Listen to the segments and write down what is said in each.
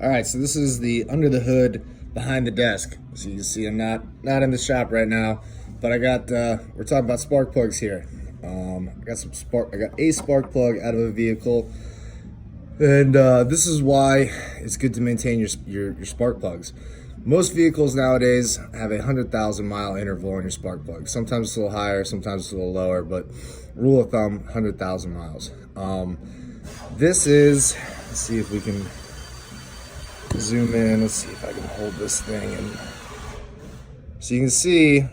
All right, so this is the under the hood behind the desk. So you can see I'm not in the shop right now, but I got we're talking about spark plugs here. I got a spark plug out of a vehicle, and this is why it's good to maintain your spark plugs. Most vehicles nowadays have a 100,000 mile interval on your spark plug. Sometimes it's a little higher, sometimes it's a little lower, but rule of thumb, 100,000 miles. This is, let's see if we can zoom in. Let's see if I can hold this thing, and so you can see.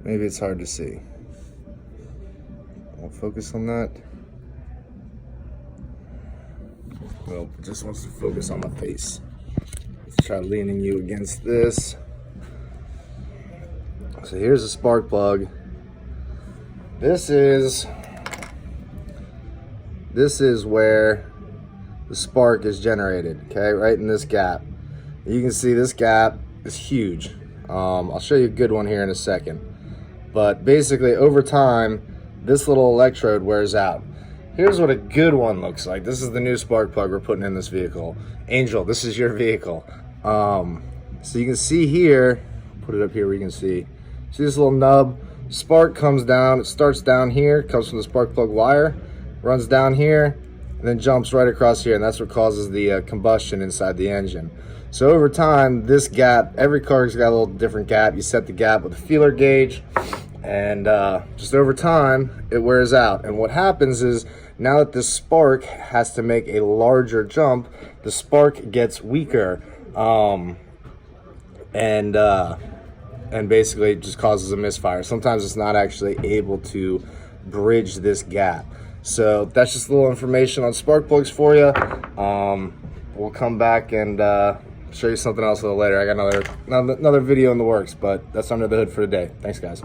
Maybe it's hard to see. I'll focus on that. Well, it just wants to focus on my face. Let's try leaning you against this. So here's a spark plug. This is where the spark is generated, okay, right in this gap. You can see this gap is huge. I'll show you a good one here in a second. But basically, over time, this little electrode wears out. Here's what a good one looks like. This is the new spark plug we're putting in this vehicle. Angel, this is your vehicle. So you can see here, put it up here where you can see this little nub? Spark comes down, it starts down here, comes from the spark plug wire, runs down here, and then jumps right across here, and that's what causes the combustion inside the engine. So over time, this gap, every car's got a little different gap. You set the gap with a feeler gauge, and just over time, it wears out. And what happens is, now that this spark has to make a larger jump, the spark gets weaker, and basically it just causes a misfire. Sometimes it's not actually able to bridge this gap. So that's just a little information on spark plugs for you. We'll come back and show you something else a little later. I got another video in the works, but that's under the hood for today. Thanks, guys.